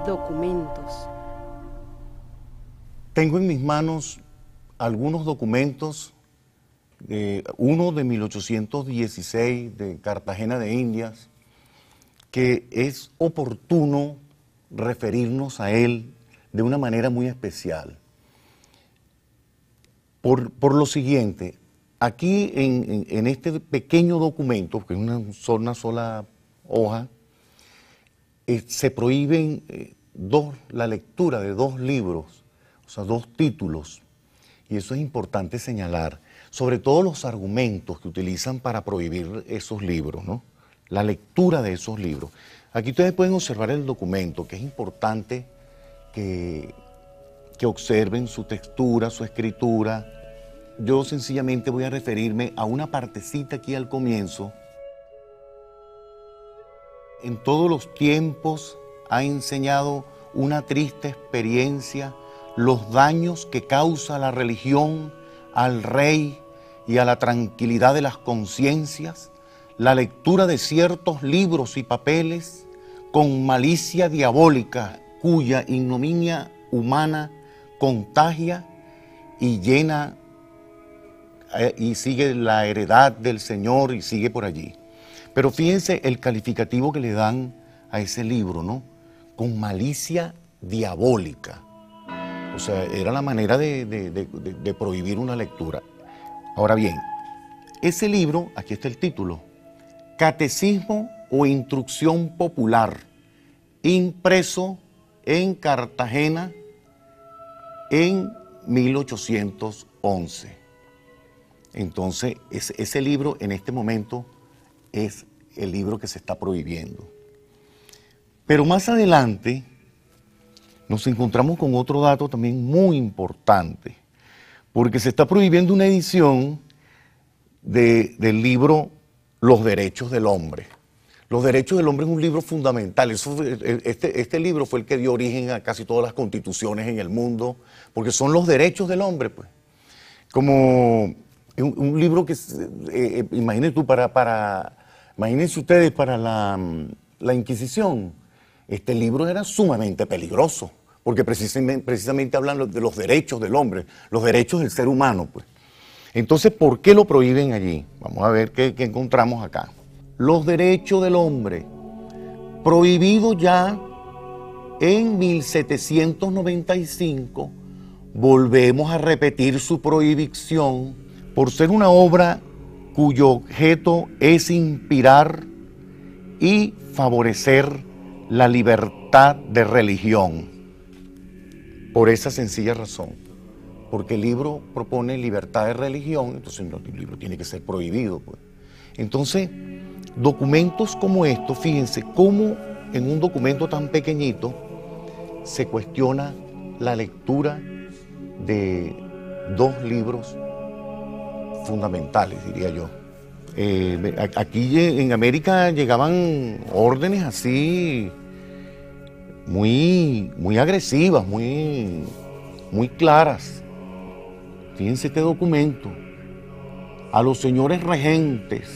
Documentos. Tengo en mis manos algunos documentos, uno de 1816 de Cartagena de Indias, que es oportuno referirnos a él de una manera muy especial. Por lo siguiente, aquí en este pequeño documento, que es una sola hoja, se prohíben la lectura de dos libros, o sea, dos títulos, y eso es importante señalar, sobre todo los argumentos que utilizan para prohibir esos libros, ¿no? La lectura de esos libros. Aquí ustedes pueden observar el documento, que es importante que observen su textura, su escritura. Yo sencillamente voy a referirme a una partecita aquí al comienzo. En todos los tiempos ha enseñado una triste experiencia, los daños que causa la religión al rey y a la tranquilidad de las conciencias, la lectura de ciertos libros y papeles con malicia diabólica, cuya ignominia humana contagia y llena, y sigue la heredad del Señor y sigue por allí. Pero fíjense el calificativo que le dan a ese libro, ¿no? Con malicia diabólica. O sea, era la manera de prohibir una lectura. Ahora bien, ese libro, aquí está el título, Catecismo o Instrucción Popular, impreso en Cartagena en 1811. Entonces, ese libro en este momento es el libro que se está prohibiendo. Pero más adelante nos encontramos con otro dato también muy importante, porque se está prohibiendo una edición del libro Los Derechos del Hombre. Los Derechos del Hombre es un libro fundamental. Este libro fue el que dio origen a casi todas las constituciones en el mundo, porque son los derechos del hombre, pues. Como un libro que, imagínense ustedes, para la Inquisición, este libro era sumamente peligroso, porque precisamente hablan de los derechos del hombre, los derechos del ser humano, pues. Entonces, ¿por qué lo prohíben allí? Vamos a ver qué encontramos acá. Los derechos del hombre, prohibido ya en 1795, volvemos a repetir su prohibición por ser una obra cuyo objeto es inspirar y favorecer la libertad de religión. Por esa sencilla razón, porque el libro propone libertad de religión, entonces el libro tiene que ser prohibido, pues. Entonces, documentos como estos, fíjense cómo en un documento tan pequeñito se cuestiona la lectura de dos libros fundamentales, diría yo. Aquí en América llegaban órdenes así muy agresivas, muy claras. Fíjense este documento. A los señores regentes,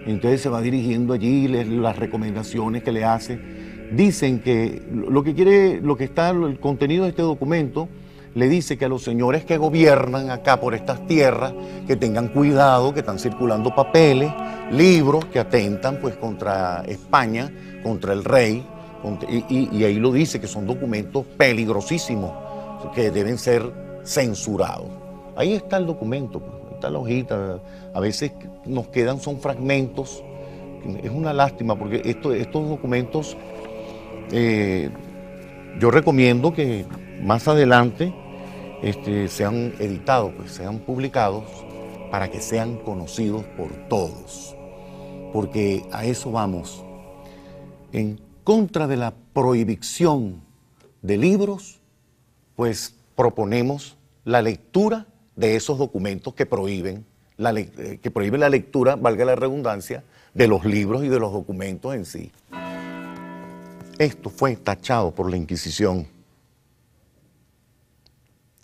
entonces se va dirigiendo allí las recomendaciones que le hace. Dicen que el contenido de este documento le dice que a los señores que gobiernan acá por estas tierras, que tengan cuidado, que están circulando papeles, libros que atentan pues contra España, contra el rey, y ahí lo dice, que son documentos peligrosísimos, que deben ser censurados. Ahí está el documento, pues, ahí está la hojita. A veces nos quedan, son fragmentos. Es una lástima, porque estos documentos, yo recomiendo que más adelante sean editados, pues, sean publicados, para que sean conocidos por todos. Porque a eso vamos. En contra de la prohibición de libros, pues proponemos la lectura de esos documentos que prohíben la lectura, valga la redundancia, de los libros y de los documentos en sí. Esto fue tachado por la Inquisición.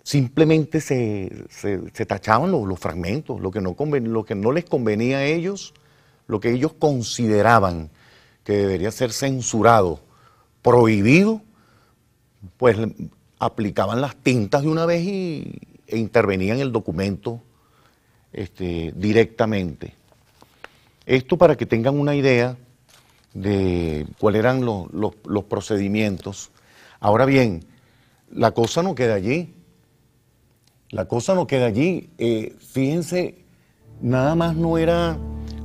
Simplemente se tachaban los fragmentos, lo que no les convenía a ellos, lo que ellos consideraban que debería ser censurado, prohibido, pues aplicaban las tintas de una vez e intervenían en el documento directamente. Esto para que tengan una idea de cuáles eran los procedimientos. Ahora bien, la cosa no queda allí. La cosa no queda allí. Fíjense, nada más no era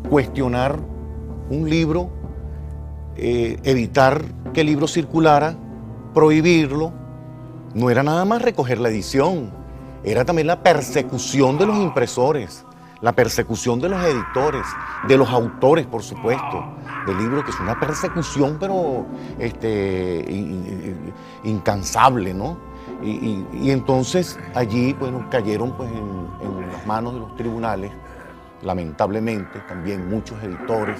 cuestionar un libro, evitar que el libro circulara, prohibirlo. No era nada más recoger la edición, era también la persecución de los impresores, la persecución de los editores, de los autores, por supuesto, del libro, que es una persecución, pero incansable, ¿no? Y entonces allí, bueno, cayeron pues en las manos de los tribunales, lamentablemente, también muchos editores,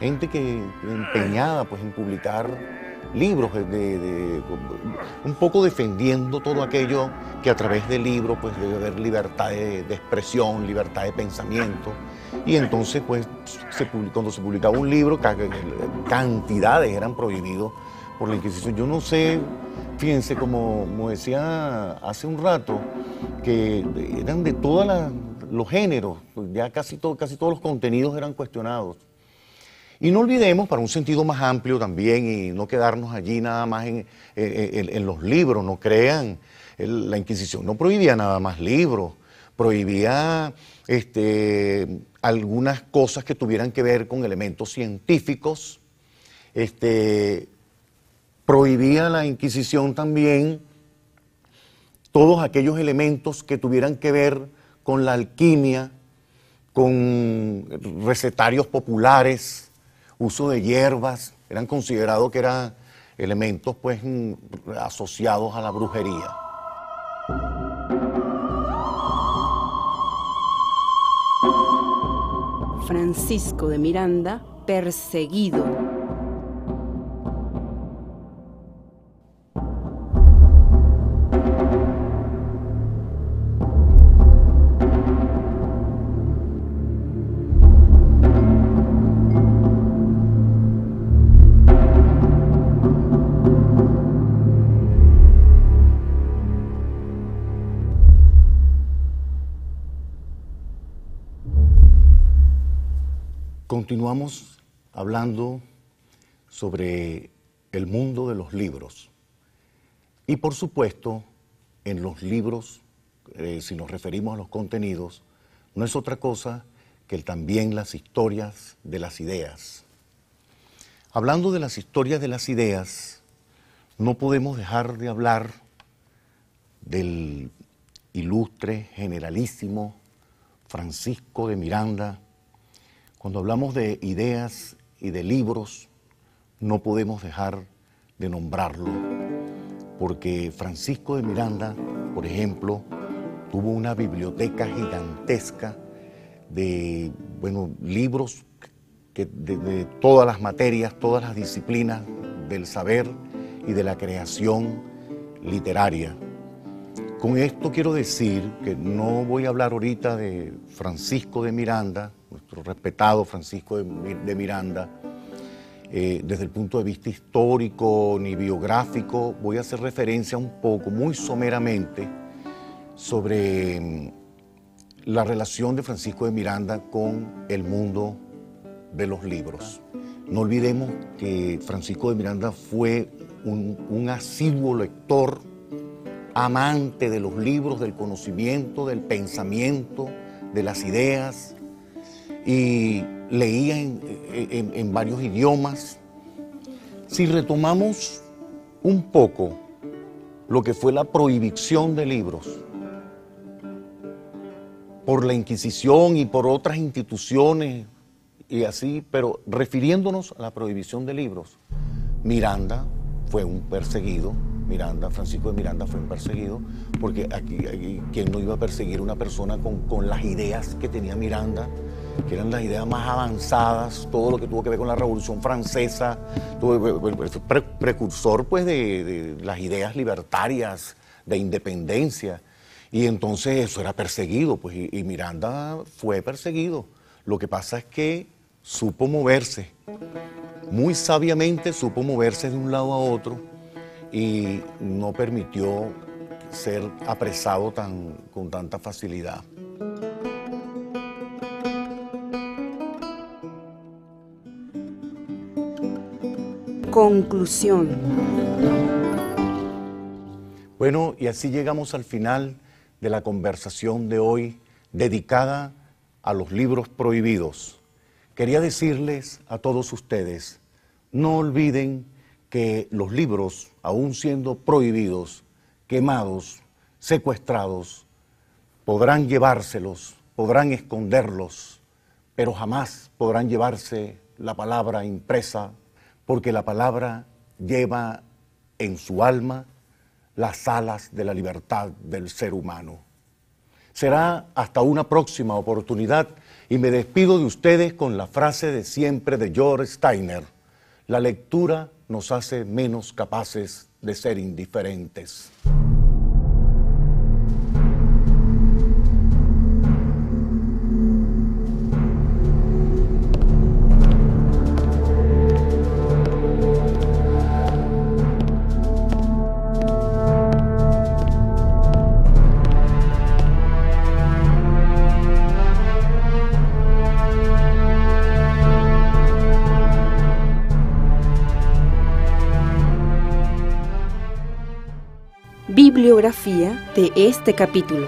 gente que empeñada pues en publicar libros, un poco defendiendo todo aquello que a través del libro pues debe haber libertad de expresión, libertad de pensamiento. Y entonces pues cuando se publicaba un libro, cantidades eran prohibidos por la Inquisición. Yo no sé, fíjense, como decía hace un rato, que eran de todos los géneros, ya casi todos los contenidos eran cuestionados. Y no olvidemos, para un sentido más amplio también, y no quedarnos allí nada más en los libros, no crean, la Inquisición no prohibía nada más libros, prohibía algunas cosas que tuvieran que ver con elementos científicos, prohibía la Inquisición también todos aquellos elementos que tuvieran que ver con la alquimia, con recetarios populares, uso de hierbas, eran considerados que eran elementos pues asociados a la brujería. Francisco de Miranda, perseguido. Continuamos hablando sobre el mundo de los libros. Y por supuesto, en los libros, si nos referimos a los contenidos, no es otra cosa que también las historias de las ideas. Hablando de las historias de las ideas, no podemos dejar de hablar del ilustre, generalísimo Francisco de Miranda. Cuando hablamos de ideas y de libros, no podemos dejar de nombrarlo, porque Francisco de Miranda, por ejemplo, tuvo una biblioteca gigantesca de libros de todas las materias, todas las disciplinas del saber y de la creación literaria. Con esto quiero decir que no voy a hablar ahorita de Francisco de Miranda, nuestro respetado Francisco de Miranda, desde el punto de vista histórico ni biográfico. Voy a hacer referencia un poco, muy someramente, sobre la relación de Francisco de Miranda con el mundo de los libros. No olvidemos que Francisco de Miranda fue un asiduo lector, amante de los libros, del conocimiento, del pensamiento, de las ideas, y leía en varios idiomas. Si retomamos un poco lo que fue la prohibición de libros por la Inquisición y por otras instituciones y así, pero refiriéndonos a la prohibición de libros, Miranda fue un perseguido. Francisco de Miranda fue un perseguido, porque aquí ¿quién no iba a perseguir a una persona con las ideas que tenía Miranda, que eran las ideas más avanzadas, todo lo que tuvo que ver con la Revolución Francesa, precursor pues de las ideas libertarias, de independencia, y entonces eso era perseguido, pues, y Miranda fue perseguido. Lo que pasa es que supo moverse, muy sabiamente supo moverse de un lado a otro, y no permitió ser apresado con tanta facilidad. Conclusión. Bueno, y así llegamos al final de la conversación de hoy dedicada a los libros prohibidos. Quería decirles a todos ustedes, no olviden que los libros, aun siendo prohibidos, quemados, secuestrados, podrán llevárselos, podrán esconderlos, pero jamás podrán llevarse la palabra impresa, porque la palabra lleva en su alma las alas de la libertad del ser humano. Será hasta una próxima oportunidad y me despido de ustedes con la frase de siempre de George Steiner: la lectura nos hace menos capaces de ser indiferentes. Bibliografía de este capítulo.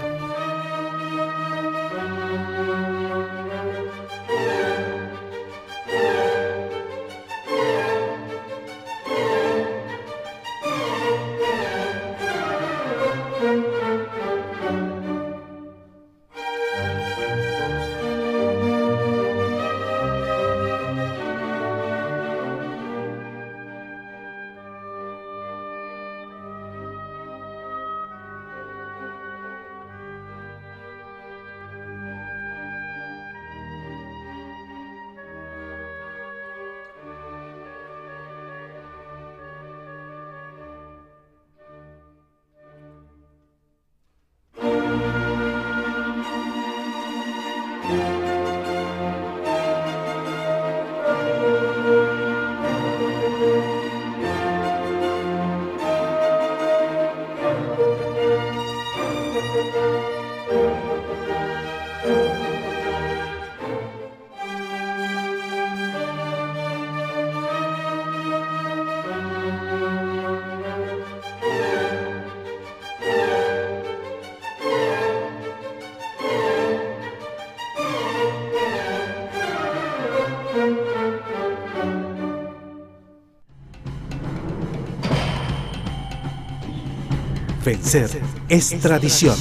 Vencer es tradición.